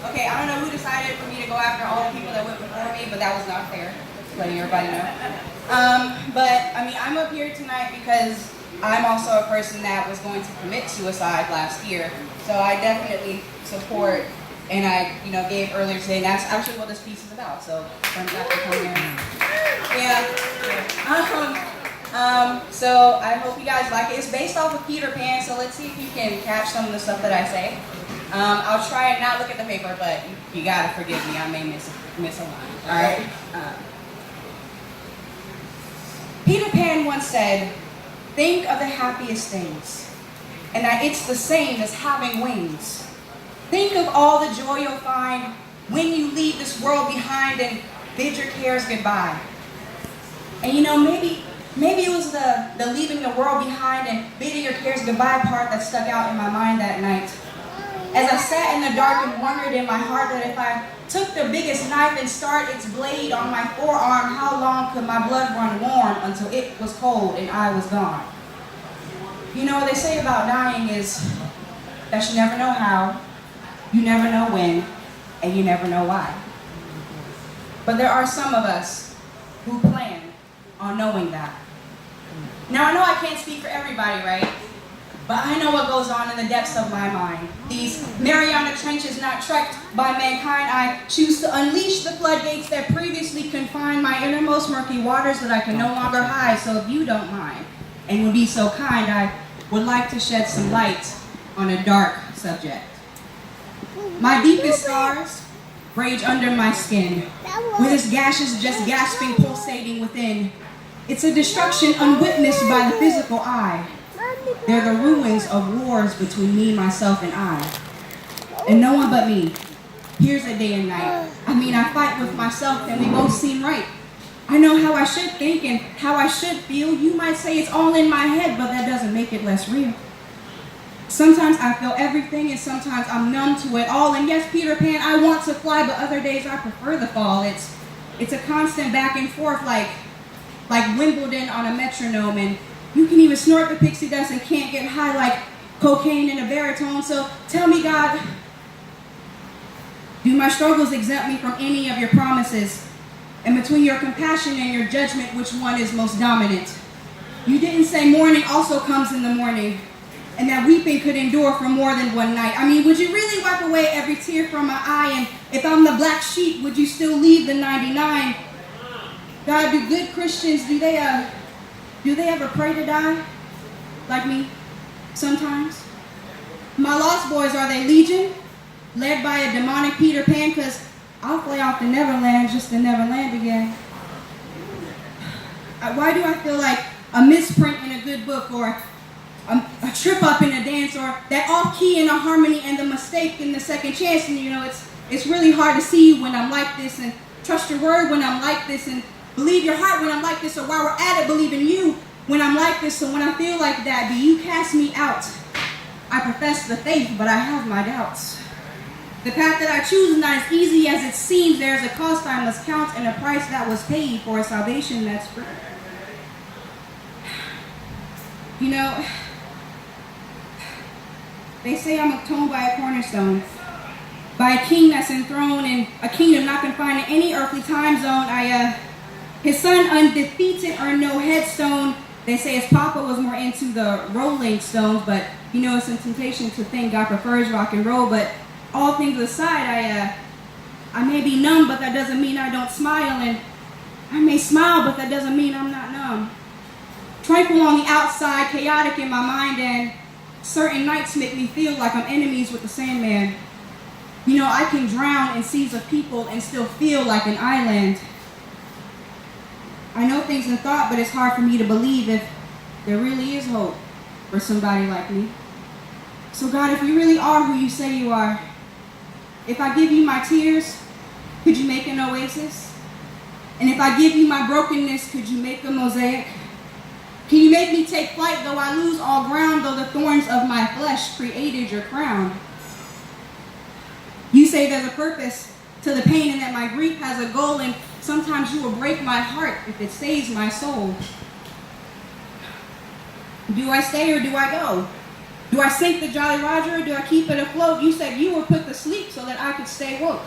Okay, I don't know who decided for me to go after all the people that went before me, but that was not fair. Just letting everybody know. But I mean, I'm up here tonight because I'm also a person that was going to commit suicide last year. So I definitely support, and I, gave earlier today, and that's actually what this piece is about. So friends got to come here. Yeah. So I hope you guys like it. It's based off of Peter Pan, so let's see if you can catch some of the stuff that I say. I'll try and not look at the paper, but you gotta forgive me. I may miss a line. All right. Peter Pan once said, "Think of the happiest things, and that it's the same as having wings. Think of all the joy you'll find when you leave this world behind and bid your cares goodbye." And maybe it was the leaving the world behind and bidding your cares goodbye part that stuck out in my mind that night. As I sat in the dark and wondered in my heart that if I took the biggest knife and started its blade on my forearm, how long could my blood run warm until it was cold and I was gone? What they say about dying is that you never know how, you never know when, and you never know why. But there are some of us who plan on knowing that. Now I know I can't speak for everybody, right? But I know what goes on in the depths of my mind. These Mariana Trenches not trekked by mankind, I choose to unleash the floodgates that previously confined my innermost murky waters that I can no longer hide. So if you don't mind and would be so kind, I would like to shed some light on a dark subject. My deepest scars rage under my skin, with its gashes just gasping, pulsating within. It's a destruction unwitnessed by the physical eye. They're the ruins of wars between me, myself, and I. And no one but me hears a day and night. I mean, I fight with myself and we both seem right. I know how I should think and how I should feel. You might say it's all in my head, but that doesn't make it less real. Sometimes I feel everything and sometimes I'm numb to it all. And yes, Peter Pan, I want to fly, but other days I prefer the fall. It's a constant back and forth like Wimbledon on a metronome, and you can even snort the pixie dust and can't get high like cocaine in a baritone. So tell me, God, do my struggles exempt me from any of your promises? And between your compassion and your judgment, which one is most dominant? You didn't say morning also comes in the morning, and that weeping could endure for more than one night. I mean, would you really wipe away every tear from my eye? And if I'm the black sheep, would you still leave the 99? God, do good Christians, do they ever pray to die? Like me? Sometimes? My lost boys, are they legion? Led by a demonic Peter Pan? Because I'll fly off to Neverland just to never land again. Why do I feel like a misprint in a good book, or a trip up in a dance, or that off key in a harmony and the mistake in the second chance? And it's really hard to see you when I'm like this, and trust your word when I'm like this, and believe your heart when I'm like this. So while we're at it, believe in you when I'm like this. So when I feel like that, do you cast me out? I profess the faith, but I have my doubts. The path that I choose is not as easy as it seems. There's a cost I must count and a price that was paid for a salvation that's free. They say I'm atoned by a cornerstone, by a king that's enthroned in a kingdom not confined in any earthly time zone. His son undefeated earned no headstone. They say his papa was more into the Rolling Stones, but it's a temptation to think God prefers rock and roll. But all things aside, I may be numb, but that doesn't mean I don't smile, and I may smile, but that doesn't mean I'm not numb. Tranquil on the outside, chaotic in my mind, and certain nights make me feel like I'm enemies with the Sandman. I can drown in seas of people and still feel like an island. I know things in thought, but it's hard for me to believe if there really is hope for somebody like me. So God, if you really are who you say you are, if I give you my tears, could you make an oasis? And if I give you my brokenness, could you make a mosaic? Can you make me take flight though I lose all ground, though the thorns of my flesh created your crown? You say there's a purpose to the pain and that my grief has a goal, and sometimes you will break my heart if it saves my soul. Do I stay or do I go? Do I sink the Jolly Roger or do I keep it afloat? You said you were put to sleep so that I could stay woke.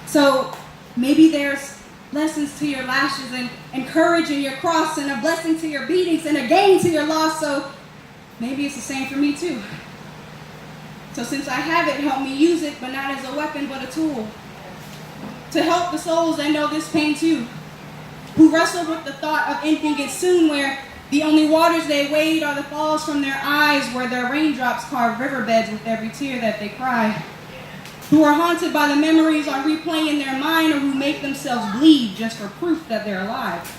So maybe there's lessons to your lashes and courage in your cross and a blessing to your beatings and a gain to your loss. So maybe it's the same for me too. So since I have it, help me use it, but not as a weapon, but a tool. To help the souls that know this pain too, who wrestle with the thought of ending it soon, where the only waters they wade are the falls from their eyes, where their raindrops carve riverbeds with every tear that they cry. Who are haunted by the memories on replay in their mind, or who make themselves bleed just for proof that they're alive.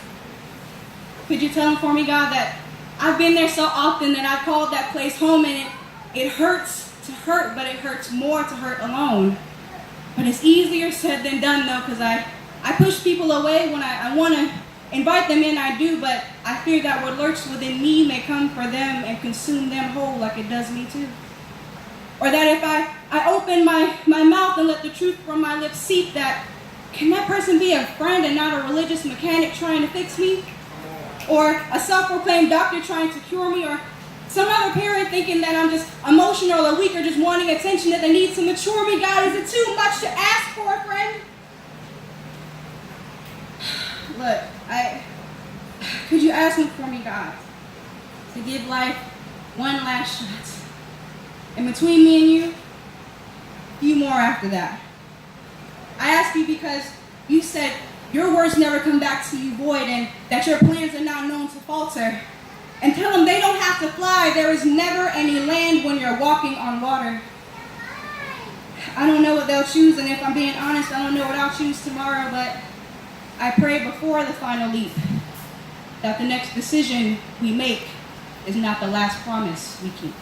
Could you tell them for me, God, that I've been there so often that I called that place home, and it hurts to hurt, but it hurts more to hurt alone. But it's easier said than done, though, because I push people away when I want to invite them in, I do, but I fear that what lurks within me may come for them and consume them whole like it does me too. Or that if I open my mouth and let the truth from my lips seep, that can that person be a friend and not a religious mechanic trying to fix me? Or a self-proclaimed doctor trying to cure me? Or some other parent thinking that I'm just emotional or weak or just wanting attention that they need to mature me? God, is it too much to ask for, friend? Look, could you ask me for me, God, to give life one last shot? And between me and you, a few more after that. I ask you because you said your words never come back to you void, and that your plans are not known to falter. And tell them they don't have to fly. There is never any land when you're walking on water. I don't know what they'll choose, and if I'm being honest, I don't know what I'll choose tomorrow, but I pray before the final leap that the next decision we make is not the last promise we keep.